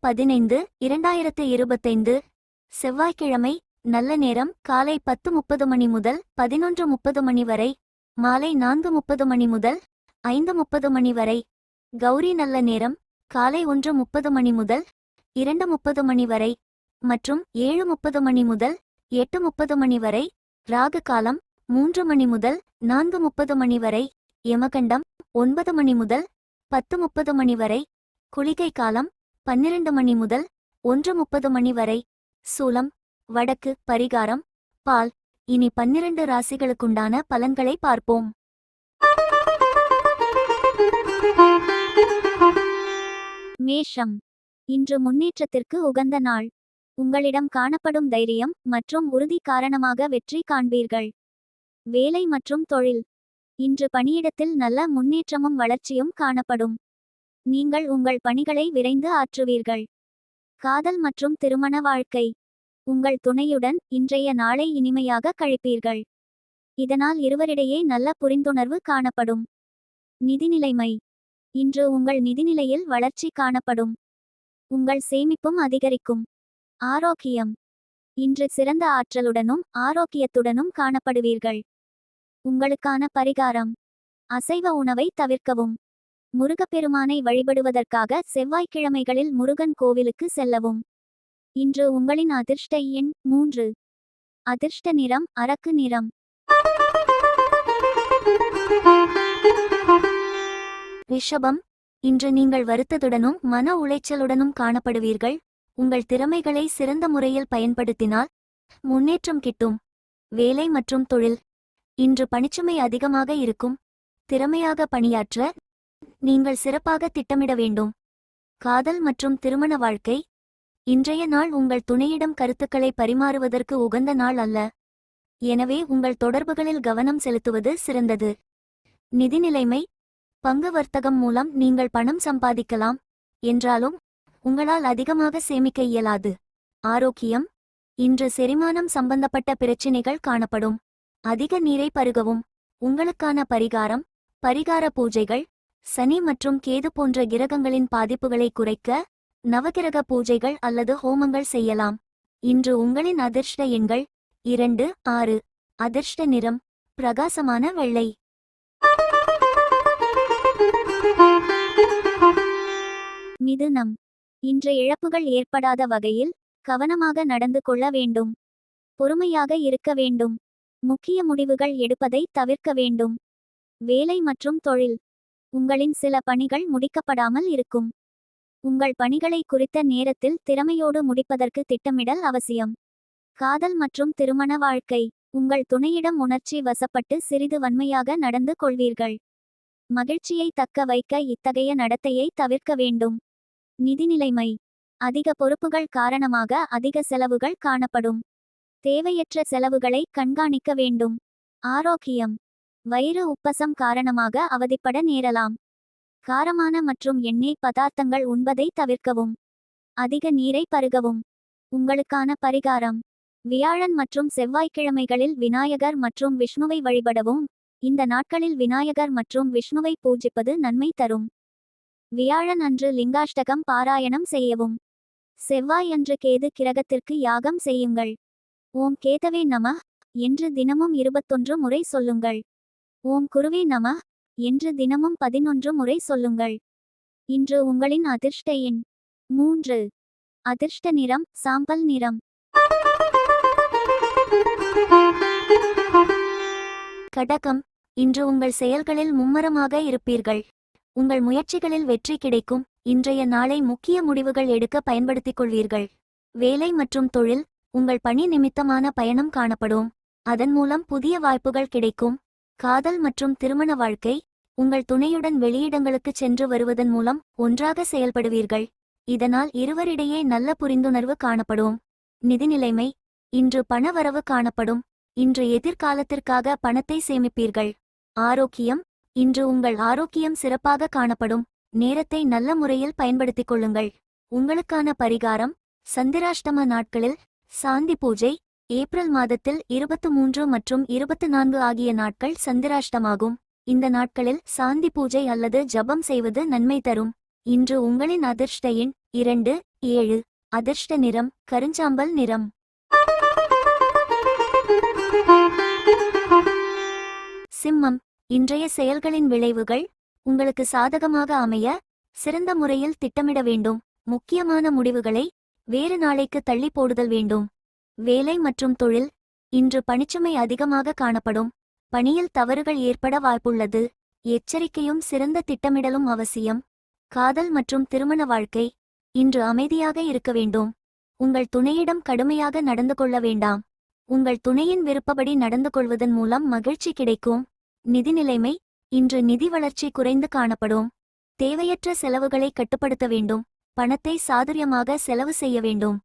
10/15/2025 செவ்வாய்க்கிழமை. நல்ல நேரம் காலை 10:30 மணி முதல் 11:30 மணி வரை, மாலை 4:30 மணி முதல் 5:30 மணி வரை. கௌரி நல்ல நேரம் காலை 1:30 மணி முதல் 2:30 மணி வரை மற்றும் 7:30 மணி முதல் 8:30 மணி வரை. ராகு காலம் 3 மணி முதல் 4:30 மணி வரை. யமகண்டம் 9 மணி முதல் 10:30 மணி வரை. குளிகை காலம் 12 மணி முதல் 1:30 மணி வரை. சூலம் வடக்கு. பரிகாரம் பால். இனி 12 ராசிகளுக்குண்டான பலன்களை பார்ப்போம். மேஷம். இன்று முன்னேற்றத்திற்கு உகந்த நாள். உங்களிடம் காணப்படும் தைரியம் மற்றும் உறுதி காரணமாக வெற்றி காண்பீர்கள். வேலை மற்றும் தொழில். இன்று பணியிடத்தில் நல்ல முன்னேற்றமும் வளர்ச்சியும் காணப்படும். நீங்கள் உங்கள் பணிகளை விரைந்து ஆற்றுவீர்கள். காதல் மற்றும் திருமண வாழ்க்கை. உங்கள் துணையுடன் இன்றைய நாளை இனிமையாக கழிப்பீர்கள். இதனால் இருவரிடையே நல்ல புரிந்துணர்வு காணப்படும். நிதிநிலைமை. இன்று உங்கள் நிதிநிலையில் வளர்ச்சி காணப்படும். உங்கள் சேமிப்பும் அதிகரிக்கும். ஆரோக்கியம். இன்று சிறந்த ஆற்றலுடனும் ஆரோக்கியத்துடனும் காணப்படுவீர்கள். உங்களுக்கான பரிகாரம் அசைவ உணவை தவிர்க்கவும். முருகப்பெருமானை வழிபடுவதற்காக செவ்வாய்க்கிழமைகளில் முருகன் கோவிலுக்கு செல்லவும். இன்று உங்களின் அதிர்ஷ்ட எண் 3. அதிர்ஷ்ட நிறம் அரக்கு நிறம். ரிஷபம். இன்று நீங்கள் வருத்தத்துடனும் மன உளைச்சலுடனும் காணப்படுவீர்கள். உங்கள் திறமைகளை சிறந்த முறையில் பயன்படுத்தினால் முன்னேற்றம் கிட்டும். வேலை மற்றும் தொழில். இன்று பணிச்சுமை அதிகமாக இருக்கும். திறமையாக பணியாற்ற நீங்கள் சிறப்பாக திட்டமிட வேண்டும். காதல் மற்றும் திருமண வாழ்க்கை. இன்றைய நாள் உங்கள் துணையிடம் கருத்துக்களை பரிமாறுவதற்கு உகந்த நாள் அல்ல. எனவே உங்கள் தொடர்புகளில் கவனம் செலுத்துவது சிறந்தது. நிதிநிலைமை. பங்கு வர்த்தகம் மூலம் நீங்கள் பணம் சம்பாதிக்கலாம். என்றாலும் உங்களால் அதிகமாக சேமிக்க இயலாது. ஆரோக்கியம். இன்று செரிமானம் சம்பந்தப்பட்ட பிரச்சினைகள் காணப்படும். அதிக நீரை பருகவும். உங்களுக்கான பரிகாரம் பரிகார பூஜைகள். சனி மற்றும் கேது போன்ற கிரகங்களின் பாதிப்புகளை குறைக்க நவகிரக பூஜைகள் அல்லது ஹோமங்கள் செய்யலாம். இன்று உங்களின் அதிர்ஷ்ட எண்கள் 2, 6. அதிர்ஷ்ட நிறம் பிரகாசமான வெள்ளை. மிதுனம். இன்று இழப்புகள் ஏற்படாத வகையில் கவனமாக நடந்து கொள்ள வேண்டும். பொறுமையாக இருக்க வேண்டும். முக்கிய முடிவுகள் எடுப்பதை தவிர்க்க வேண்டும். வேலை மற்றும் தொழில். உங்களின் சில பணிகள் முடிக்கப்படாமல் இருக்கும். உங்கள் பணிகளை குறித்த நேரத்தில் திறமையோடு முடிப்பதற்கு திட்டமிடல் அவசியம். காதல் மற்றும் திருமண வாழ்க்கை. உங்கள் துணையிடம் உணர்ச்சி வசப்பட்டு சிறிது வன்மையாக நடந்து கொள்வீர்கள். மகிழ்ச்சியை தக்க வைக்க இத்தகைய நடத்தையை தவிர்க்க வேண்டும். நிதிநிலைமை. அதிக பொறுப்புகள் காரணமாக அதிக செலவுகள் காணப்படும். தேவையற்ற செலவுகளை கண்காணிக்க வேண்டும். ஆரோக்கியம். வயிறு உப்பசம் காரணமாக அவதிப்பட நேரலாம். காரமான மற்றும் எண்ணெய் பதார்த்தங்கள் உண்பதை தவிர்க்கவும். அதிக நீரை பருகவும். உங்களுக்கான பரிகாரம் வியாழன் மற்றும் செவ்வாய்க்கிழமைகளில் விநாயகர் மற்றும் விஷ்ணுவை வழிபடவும். இந்த நாட்களில் விநாயகர் மற்றும் விஷ்ணுவை பூஜிப்பது நன்மை தரும். வியாழன் அன்று லிங்காஷ்டகம் பாராயணம் செய்யவும். செவ்வாய் அன்று கேது கிரகத்திற்கு யாகம் செய்யுங்கள். ஓம் கேதவே நம என்று தினமும் 21 முறை சொல்லுங்கள். ஓம் குருவே நம என்று தினமும் 11 முறை சொல்லுங்கள். இன்று உங்களின் அதிர்ஷ்ட எண் 3. அதிர்ஷ்ட நிறம் சாம்பல் நிறம். கடகம். இன்று உங்கள் செயல்களில் மும்மரமாக இருப்பீர்கள். உங்கள் முயற்சிகளில் வெற்றி கிடைக்கும். இன்றைய நாளை முக்கிய முடிவுகள் எடுக்க பயன்படுத்திக் கொள்வீர்கள். வேலை மற்றும் தொழில். உங்கள் பணி நிமித்தமான பயணம் காணப்படும். அதன் மூலம் புதிய வாய்ப்புகள் கிடைக்கும். காதல் மற்றும் திருமண வாழ்க்கை. உங்கள் துணையுடன் வெளியிடங்களுக்கு சென்று வருவதன் மூலம் ஒன்றாக செயல்படுவீர்கள். இதனால் இருவரிடையே நல்ல புரிந்துணர்வு காணப்படும். நிதிநிலைமை. இன்று பணவரவு காணப்படும். இன்று எதிர்காலத்திற்காக பணத்தை சேமிப்பீர்கள். ஆரோக்கியம். இன்று உங்கள் ஆரோக்கியம் சிறப்பாக காணப்படும். நேரத்தை நல்ல முறையில் பயன்படுத்திக் கொள்ளுங்கள். உங்களுக்கான பரிகாரம் சந்திராஷ்டம நாட்களில் சாந்தி பூஜை. ஏப்ரல் மாதத்தில் 23 மற்றும் 24 ஆகிய நாட்கள் சந்திராஷ்டமாகும். இந்த நாட்களில் சாந்தி பூஜை அல்லது ஜபம் செய்வது நன்மை தரும். இன்று உங்களின் அதிர்ஷ்ட எண் 2, 7. அதிர்ஷ்ட நிறம் கருஞ்சாம்பல் நிறம். சிம்மம். இன்றைய செயல்களின் விளைவுகள் உங்களுக்கு சாதகமாக அமைய சிறந்த முறையில் திட்டமிட வேண்டும். முக்கியமான முடிவுகளை வேறு நாளைக்கு தள்ளி போடுதல் வேண்டும். வேலை மற்றும் தொழில். இன்று பணிச்சுமை அதிகமாக காணப்படும். பணியில் தவறுகள் ஏற்பட வாய்ப்புள்ளது. எச்சரிக்கையும் சிறந்த திட்டமிடலும் அவசியம். காதல் மற்றும் திருமண வாழ்க்கை. இன்று அமைதியாக இருக்க வேண்டும். உங்கள் துணையிடம் கடுமையாக நடந்து கொள்ள வேண்டாம். உங்கள் துணையின் விருப்பப்படி நடந்து கொள்வதன் மூலம் மகிழ்ச்சி கிடைக்கும். நிதி நிலைமை. இன்று நிதி வளர்ச்சி குறைந்து காணப்படும். தேவையற்ற செலவுகளை கட்டுப்படுத்த வேண்டும். பணத்தை சாதுரியமாக செலவு செய்ய வேண்டும்.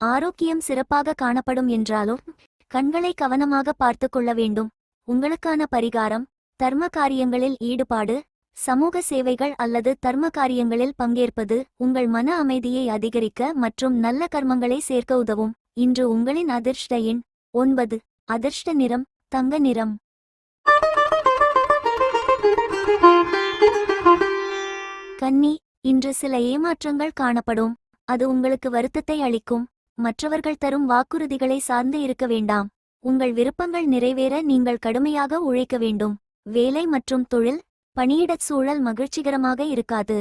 ஆரோக்கியம் சிறப்பாக காணப்படும் என்றாலும் கண்களை கவனமாக பார்த்து கொள்ள வேண்டும். உங்களுக்கான பரிகாரம் தர்ம காரியங்களில் ஈடுபாடு. சமூக சேவைகள் அல்லது தர்ம காரியங்களில் பங்கேற்பது உங்கள் மன அமைதியை அதிகரிக்க மற்றும் நல்ல கர்மங்களை சேர்க்க உதவும். இன்று உங்களின் அதிர்ஷ்ட எண் 9. அதிர்ஷ்ட நிறம் தங்க நிறம். கன்னி. இன்று சில ஏமாற்றங்கள் காணப்படும். அது உங்களுக்கு வருத்தத்தை அளிக்கும். மற்றவர்கள் தரும் வாக்குறுதிகளை சார்ந்து இருக்க வேண்டாம். உங்கள் விருப்பங்கள் நிறைவேற நீங்கள் கடுமையாக உழைக்க வேண்டும். வேலை மற்றும் தொழில். பணியிடச் சூழல் மகிழ்ச்சிகரமாக இருக்காது.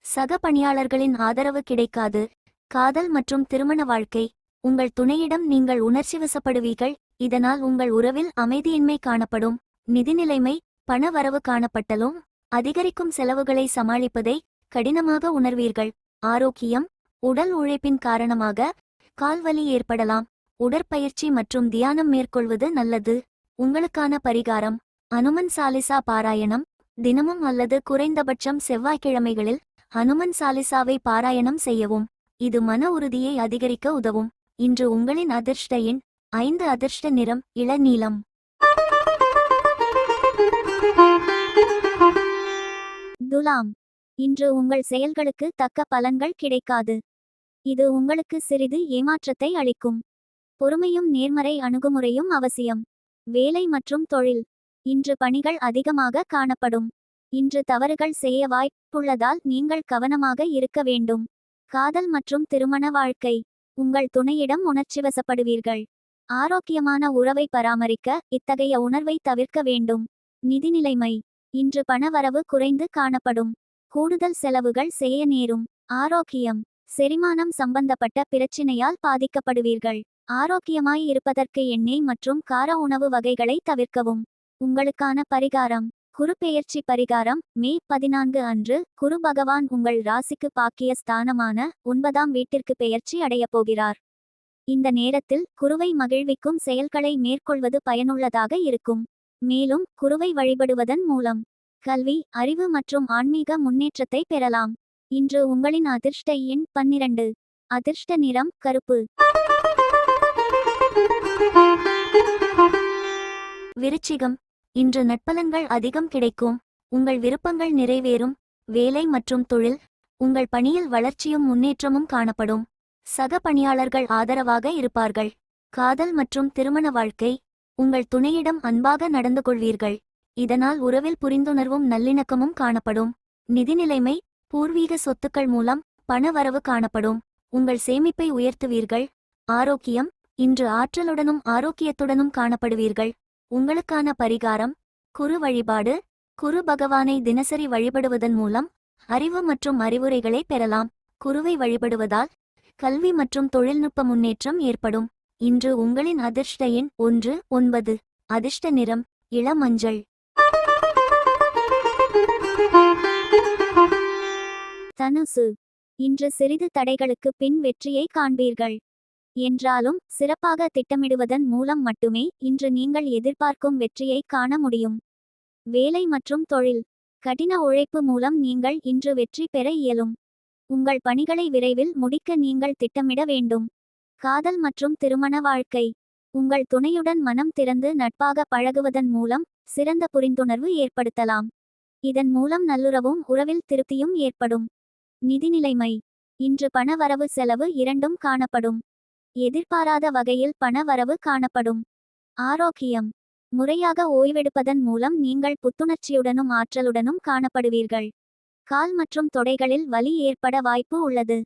சக பணியாளர்களின் ஆதரவு கிடைக்காது. காதல் மற்றும் திருமண வாழ்க்கை. உங்கள் துணையிடம் நீங்கள் உணர்ச்சிவசப்படுவீர்கள். இதனால் உங்கள் உறவில் அமைதியின்மை காணப்படும். நிதி நிலைமை. பண வரவு காணப்பட்டலும் அதிகரிக்கும் செலவுகளை சமாளிப்பதை கடினமாக உணர்வீர்கள். ஆரோக்கியம். உடல் உழைப்பின் காரணமாக கால்வலி ஏற்படலாம். உடற்பயிற்சி மற்றும் தியானம் மேற்கொள்வது நல்லது. உங்களுக்கான பரிகாரம் அனுமன் சாலிசா பாராயணம். தினமும் அல்லது குறைந்தபட்சம் செவ்வாய்க்கிழமைகளில் அனுமன் சாலிசாவை பாராயணம் செய்யவும். இது மன உறுதியை அதிகரிக்க உதவும். இன்று உங்களின் அதிர்ஷ்ட எண் 5. அதிர்ஷ்ட நிறம் இளநீலம். துலாம். இன்று உங்கள் செயல்களுக்கு தக்க பலன்கள் கிடைக்காது. இது உங்களுக்கு சிறிது ஏமாற்றத்தை அளிக்கும். பொறுமையும் நேர்மறை அணுகுமுறையும் அவசியம். வேலை மற்றும் தொழில். இன்று பணிகள் அதிகமாக காணப்படும். இன்று தவறுகள் செய்ய வாய்ப்புள்ளதால் நீங்கள் கவனமாக இருக்க வேண்டும். காதல் மற்றும் திருமண வாழ்க்கை. உங்கள் துணையிடம் உணர்ச்சிவசப்படுவீர்கள். ஆரோக்கியமான உறவை பராமரிக்க இத்தகைய உணர்வை தவிர்க்க வேண்டும். நிதி நிலைமை. இன்று பணவரவு குறைந்து காணப்படும். கூடுதல் செலவுகள் செய்ய நேரும். ஆரோக்கியம். செரிமானம் சம்பந்தப்பட்ட பிரச்சினையால் பாதிக்கப்படுவீர்கள். ஆரோக்கியமாய் இருப்பதற்கு எண்ணெய் மற்றும் கார உணவு வகைகளை தவிர்க்கவும். உங்களுக்கான பரிகாரம் குரு பெயர்ச்சி பரிகாரம். மே 14 அன்று குரு பகவான் உங்கள் ராசிக்கு பாக்கிய ஸ்தானமான 9ஆம் வீட்டிற்கு பெயர்ச்சி அடையப் போகிறார். இந்த நேரத்தில் குருவை மகிழ்விக்கும் செயல்களை மேற்கொள்வது பயனுள்ளதாக இருக்கும். மேலும் குருவை வழிபடுவதன் மூலம் கல்வி, அறிவு மற்றும் ஆன்மீக முன்னேற்றத்தை பெறலாம். இன்று உங்களின் அதிர்ஷ்ட எண் 12. அதிர்ஷ்ட நிறம் கருப்பு. விருச்சிகம். இன்று நட்பலன்கள் அதிகம் கிடைக்கும். உங்கள் விருப்பங்கள் நிறைவேறும். வேலை மற்றும் தொழில். உங்கள் பணியில் வளர்ச்சியும் முன்னேற்றமும் காணப்படும். சக பணியாளர்கள் ஆதரவாக இருப்பார்கள். காதல் மற்றும் திருமண வாழ்க்கை. உங்கள் துணையிடம் அன்பாக நடந்து கொள்வீர்கள். இதனால் உறவில் புரிந்துணர்வும் நல்லிணக்கமும் காணப்படும். நிதி நிலைமை. பூர்வீக சொத்துக்கள் மூலம் பண வரவு காணப்படும். உங்கள் சேமிப்பை உயர்த்துவீர்கள். ஆரோக்கியம். இன்று ஆற்றலுடனும் ஆரோக்கியத்துடனும் காணப்படுவீர்கள். உங்களுக்கான பரிகாரம் குரு வழிபாடு. குரு பகவானை தினசரி வழிபடுவதன் மூலம் அறிவு மற்றும் அறிவுரைகளை பெறலாம். குருவை வழிபடுவதால் கல்வி மற்றும் தொழில்நுட்ப முன்னேற்றம் ஏற்படும். இன்று உங்களின் அதிர்ஷ்ட எண் 1, 9. அதிர்ஷ்ட நிறம் இளமஞ்சள். தனுசு. இன்று சிறிது தடைகளுக்கு பின் வெற்றியை காண்பீர்கள். என்றாலும் சிறப்பாக திட்டமிடுவதன் மூலம் மட்டுமே இன்று நீங்கள் எதிர்பார்க்கும் வெற்றியை காண முடியும். வேலை மற்றும் தொழில். கடின உழைப்பு மூலம் நீங்கள் இன்று வெற்றி பெற இயலும். உங்கள் பணிகளை விரைவில் முடிக்க நீங்கள் திட்டமிட வேண்டும். காதல் மற்றும் திருமண வாழ்க்கை. உங்கள் துணையுடன் மனம் திறந்து நட்பாக பழகுவதன் மூலம் சிறந்த புரிந்துணர்வு ஏற்படுத்தலாம். இதன் மூலம் நல்லுறவும் உறவில் திருப்தியும் ஏற்படும். நிதி நிலைமை. இன்று பண வரவு செலவு இரண்டும் காணப்படும். எதிர்பாராத வகையில் பண வரவு காணப்படும். ஆரோக்கியம். முறையாக ஓய்வெடுப்பதன் மூலம் நீங்கள் புத்துணர்ச்சியுடனும் ஆற்றலுடனும் காணப்படுவீர்கள். கால் மற்றும் தொடைகளில் வலி ஏற்பட வாய்ப்பு உள்ளது.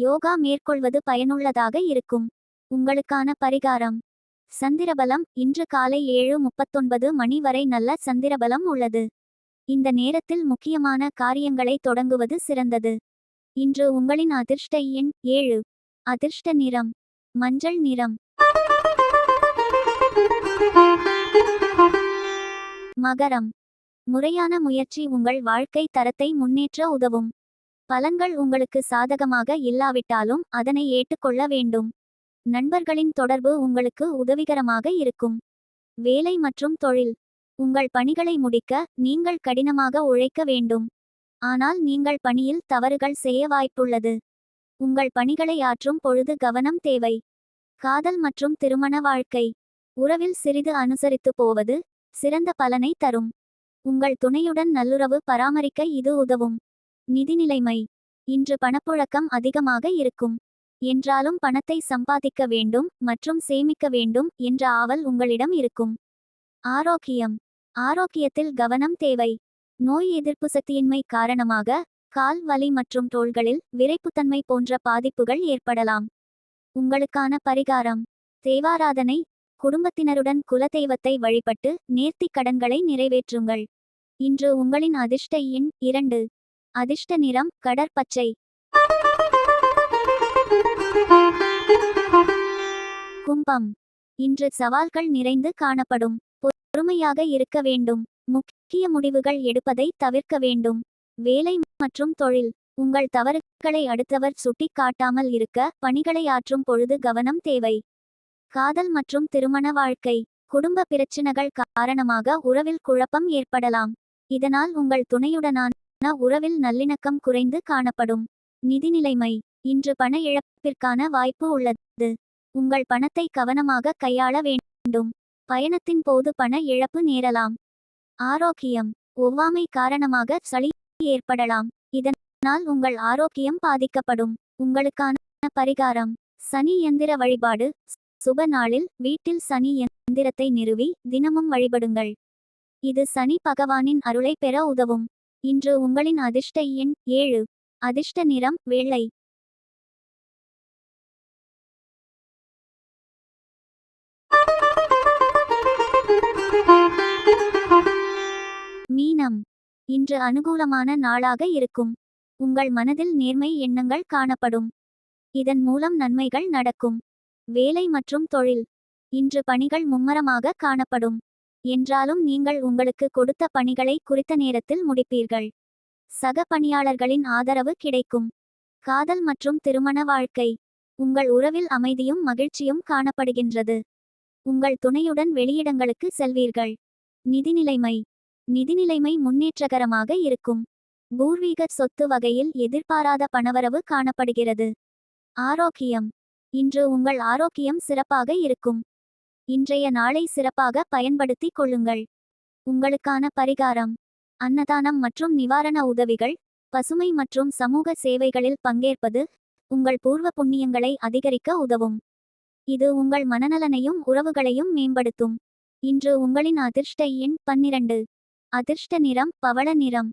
யோகா மேற்கொள்வது பயனுள்ளதாக இருக்கும். உங்களுக்கான பரிகாரம். சந்திரபலம். இன்று காலை 7:39 மணி வரை நல்ல சந்திரபலம் உள்ளது. இந்த நேரத்தில் முக்கியமான காரியங்களை தொடங்குவது சிறந்தது. இன்று உங்களின் அதிர்ஷ்ட எண் 7. அதிர்ஷ்ட நிறம் மஞ்சள் நிறம். மகரம். முறையான முயற்சி உங்கள் வாழ்க்கை தரத்தை முன்னேற்ற உதவும். பலன்கள் உங்களுக்கு சாதகமாக இல்லாவிட்டாலும் அதனை ஏற்றுக்கொள்ள வேண்டும். நண்பர்களின் தொடர்பு உங்களுக்கு உதவிகரமாக இருக்கும். வேலை மற்றும் தொழில். உங்கள் பணிகளை முடிக்க நீங்கள் கடினமாக உழைக்க வேண்டும். ஆனால் நீங்கள் பணியில் தவறுகள் செய்ய வாய்ப்புள்ளது. உங்கள் பணிகளை ஆற்றும் பொழுது கவனம் தேவை. காதல் மற்றும் திருமண வாழ்க்கை. உறவில் சிறிது அனுசரித்து போவது சிறந்த பலனை தரும். உங்கள் துணையுடன் நல்லுறவு பராமரிக்க இது உதவும். நிதிநிலைமை. இன்று பணப்புழக்கம் அதிகமாக இருக்கும். என்றாலும் பணத்தை சம்பாதிக்க வேண்டும் மற்றும் சேமிக்க வேண்டும் என்ற ஆவல் உங்களிடம் இருக்கும். ஆரோக்கியம். ஆரோக்கியத்தில் கவனம் தேவை. நோய் எதிர்ப்பு சக்தியின்மை காரணமாக கால் வலி மற்றும் தோள்களில் விரைப்புத்தன்மை போன்ற பாதிப்புகள் ஏற்படலாம். உங்களுக்கான பரிகாரம். தேவாராதனை. குடும்பத்தினருடன் குலதெய்வத்தை வழிபட்டு நேர்த்திக் கடன்களை நிறைவேற்றுங்கள். இன்று உங்களின் அதிர்ஷ்ட எண் 2. அதிர்ஷ்ட நிறம் கடற்பச்சை. கும்பம். இன்று சவால்கள் நிறைந்து காணப்படும். பொறுமையாக இருக்க வேண்டும். முக்கிய முடிவுகள் எடுப்பதை தவிர்க்க வேண்டும். வேலை மற்றும் தொழில். உங்கள் தவறுகளை அடுத்தவர் சுட்டிக் காட்டாமல் இருக்க பணிகளை ஆற்றும் பொழுது கவனம் தேவை. காதல் மற்றும் திருமண வாழ்க்கை. குடும்ப பிரச்சினைகள் காரணமாக உறவில் குழப்பம் ஏற்படலாம். இதனால் உங்கள் துணையுடனான உறவில் நல்லிணக்கம் குறைந்து காணப்படும். நிதிநிலைமை. இன்று பண இழப்பிற்கான வாய்ப்பு உள்ளது. உங்கள் பணத்தை கவனமாக கையாள வேண்டும். பயணத்தின் போது பண இழப்பு நேரலாம். ஆரோக்கியம். ஒவ்வாமை காரணமாக சளி ஏற்படலாம். இதனால் உங்கள் ஆரோக்கியம் பாதிக்கப்படும். உங்களுக்கான பரிகாரம். சனி யந்திர வழிபாடு. சுப நாளில் வீட்டில் சனி யந்திரத்தை நிறுவி தினமும் வழிபடுங்கள். இது சனி பகவானின் அருளை பெற உதவும். இன்று உங்களின் அதிர்ஷ்ட எண் 7. அதிர்ஷ்ட நிறம் வெள்ளை. மீனம். இன்று அனுகூலமான நாளாக இருக்கும். உங்கள் மனதில் நேர்மை எண்ணங்கள் காணப்படும். இதன் மூலம் நன்மைகள் நடக்கும். வேலை மற்றும் தொழில். இன்று பணிகள் மும்மரமாக காணப்படும். என்றாலும் நீங்கள் உங்களுக்கு கொடுத்த பணிகளை குறித்த நேரத்தில் முடிப்பீர்கள். சக பணியாளர்களின் ஆதரவு கிடைக்கும். காதல் மற்றும் திருமண வாழ்க்கை. உங்கள் உறவில் அமைதியும் மகிழ்ச்சியும் காணப்படுகின்றது. உங்கள் துணையுடன் வெளியிடங்களுக்கு செல்வீர்கள். நிதிநிலைமை. நிதிநிலைமை முன்னேற்றகரமாக இருக்கும். பூர்வீக சொத்து வகையில் எதிர்பாராத பணவரவு காணப்படுகிறது. ஆரோக்கியம். இன்று உங்கள் ஆரோக்கியம் சிறப்பாக இருக்கும். இன்றைய நாளை சிறப்பாக பயன்படுத்திக் கொள்ளுங்கள். உங்களுக்கான பரிகாரம். அன்னதானம் மற்றும் நிவாரண உதவிகள். பசுமை மற்றும் சமூக சேவைகளில் பங்கேற்பது உங்கள் பூர்வ புண்ணியங்களை அதிகரிக்க உதவும். இது உங்கள் மனநலனையும் உறவுகளையும் மேம்படுத்தும். இன்று உங்களின் அதிர்ஷ்ட எண் 12. அதிர்ஷ்ட நிறம் பவள நிறம்.